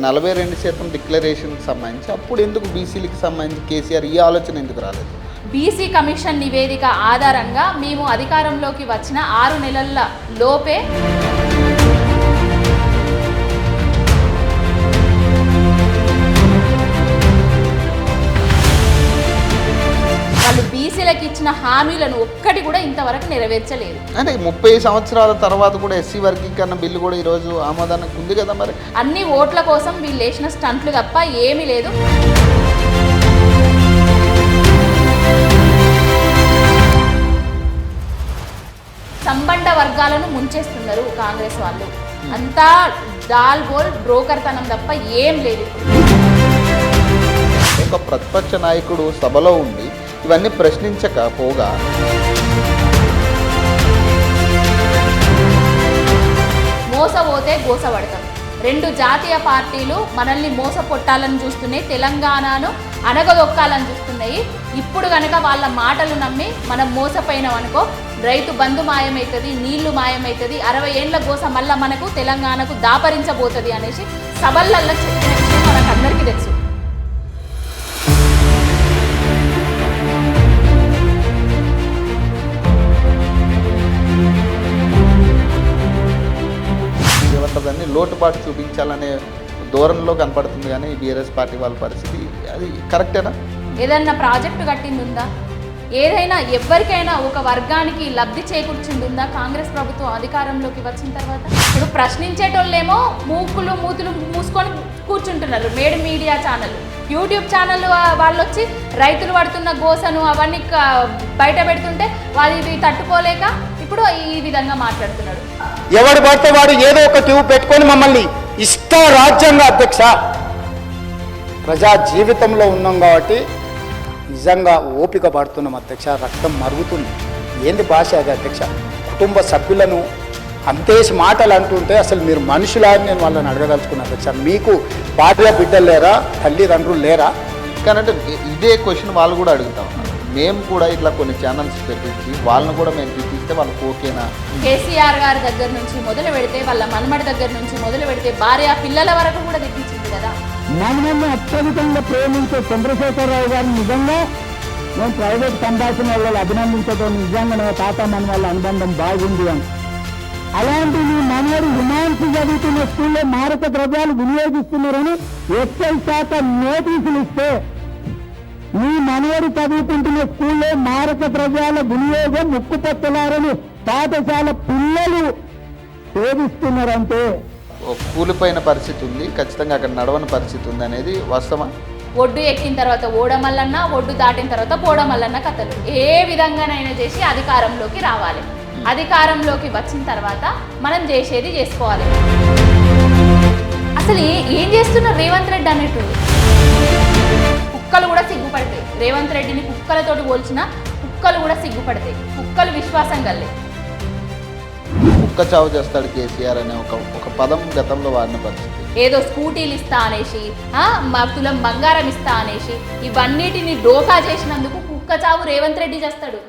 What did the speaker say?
42% డిక్లరేషన్కి సంబంధించి అప్పుడు ఎందుకు బీసీలకు సంబంధించి కేసీఆర్ ఈ ఆలోచన ఎందుకు రాలేదు? బీసీ కమిషన్ నివేదిక ఆధారంగా మేము అధికారంలోకి వచ్చిన 6 నెలల లోపే వాళ్ళు బీసీలకు ఇచ్చిన హామీలను ఒక్కటి కూడా ఇంతవరకు నెరవేర్చలేదు. అంటే 30 సంవత్సరాల తర్వాత కూడా ఎస్సీ వర్గీకరణ బిల్లు కూడా ఈరోజు ఆమోదానికి ఉంది కదా. మరి అన్ని ఓట్ల కోసం వీళ్ళు వేసిన స్టంట్లు తప్ప ఏమీ లేదు. సంబంధ వర్గాలను ముంచేస్తున్నారు కాంగ్రెస్ వాళ్ళు. అంతా దాల్ బోల్ బ్రోకర్తనం తప్ప ఏం లేదు. ఒక ప్రతిపక్ష నాయకుడు సభలో ఉండి ఇవన్నీ ప్రశ్నించకపోగా మోసపోతే గోసపడతాం. 2 జాతీయ పార్టీలు మనల్ని మోసపొట్టాలని చూస్తున్నాయి, తెలంగాణను అనగదొక్కాలని చూస్తున్నాయి. ఇప్పుడు కనుక వాళ్ళ మాటలు నమ్మి మనం మోసపోయినాం అనుకో, రైతు బంధు మాయమవుతుంది, నీళ్లు మాయమవుతుంది, 60 ఏళ్ల గోస మళ్ళీ మనకు తెలంగాణకు దాపరించబోతుంది అనేసి సభలల్లో చెప్పిన విషయం మనకు అందరికీ తెలుసు. దాన్ని లోటుపాటు చూపించాలనే ధోరణిలో కనపడుతుంది. కానీ బీఆర్ఎస్ పార్టీ వాళ్ళ పరిస్థితి అది కరెక్టేనా? ఏదన్నా ప్రాజెక్టు కట్టింది ఉందా? ఏదైనా ఎవరికైనా ఒక వర్గానికి లబ్ధి చేకూర్చింది ఉందా కాంగ్రెస్ ప్రభుత్వం అధికారంలోకి వచ్చిన తర్వాత? ఇప్పుడు ప్రశ్నించేటోళ్ళేమో మూతులు మూసుకొని కూర్చుంటున్నారు. మీడియా ఛానల్, యూట్యూబ్ ఛానల్ వాళ్ళు వచ్చి రైతులు పడుతున్న గోసను అవన్నీ బయట పెడుతుంటే వాళ్ళు తట్టుకోలేక ఇప్పుడు ఈ విధంగా మాట్లాడుతున్నాడు. ఎవడు పడితే వాడు ఏదో ఒక ట్యూబ్ పెట్టుకొని మమ్మల్ని ఇష్ట రాజ్యంగా అధ్యక్ష ప్రజా జీవితంలో ఉన్నాం కాబట్టి నిజంగా ఓపిక పడుతున్నాం అధ్యక్ష. రక్తం మరుగుతుంది. ఏంది భాష అది అధ్యక్ష? కుటుంబ సభ్యులను అంతేసి మాటలు అంటుంటే అసలు మీరు మనుషులా అని నేను వాళ్ళని అడగదలుచుకున్నాను అధ్యక్ష. మీకు భార్య బిడ్డలు లేరా? తల్లిదండ్రులు లేరా? కానంటే ఇదే క్వశ్చన్ వాళ్ళు కూడా అడుగుతా ఉన్నారు. మేము కూడా ఇట్లా కొన్ని ఛానల్స్ పెట్టించి వాళ్ళని కూడా మేము చూపిస్తే వాళ్ళకి ఓకేనా? కేసీఆర్ గారి దగ్గర నుంచి మొదలు పెడితే, వాళ్ళ మనమడి దగ్గర నుంచి మొదలు పెడితే, భార్య పిల్లల వరకు కూడా తెప్పించింది కదా. మనల్ని అత్యధికంగా ప్రేమించే చంద్రశేఖరరావు గారిని నిజంగా నేను ప్రైవేట్ సంభాషణ వాళ్ళు అభినందించడం నిజంగా తాత మన వాళ్ళ అనుబంధం బాగుంది అని. అలాంటి మీ మనవడు హ్యుమాన్స్ చదువుతున్న స్కూల్లో మారక ద్రవ్యాలు వినియోగిస్తున్నారని ఎక్సైజ్ శాఖ నోటీసులు ఇస్తే, మీ మనవడు చదువుకుంటున్న స్కూల్లో మారక ద్రవ్యాల వినియోగం ముక్కుపచ్చలారని పాఠశాల పిల్లలు శోధిస్తున్నారంటే కూలిపోయిన పరిస్థితి ఉంది, ఖచ్చితంగా అక్కడ నడవని పరిస్థితి ఉంది అనేది వాస్తవా? ఒడ్డు ఎక్కిన తర్వాత ఓడమల్లన్న, ఒడ్డు దాటిన తర్వాత పోడమల్లన్న కథలు. ఏ విధంగానైనా చేసి అధికారంలోకి రావాలి. అధికారంలోకి వచ్చిన తర్వాత మనం చేసేది చేసుకోవాలి. అసలు ఏం చేస్తున్నారు రేవంత్ రెడ్డి అన్నట్టు? కుక్కలు కూడా సిగ్గుపడతాయి. రేవంత్ రెడ్డిని కుక్కలతోటి పోల్చిన కుక్కలు కూడా సిగ్గుపడతాయి. కుక్కలు విశ్వాసం కలే. కుక్క చావు చేస్తాడు కేసీఆర్ అనే ఒక పదం గతంలో వాడిన పరిస్థితి. ఏదో స్కూటీలు ఇస్తా అనేసి, మా తులం బంగారం ఇస్తా అనేసి, ఇవన్నిటిని డోకా చేసినందుకు కుక్క చావు రేవంత్ రెడ్డి చేస్తాడు.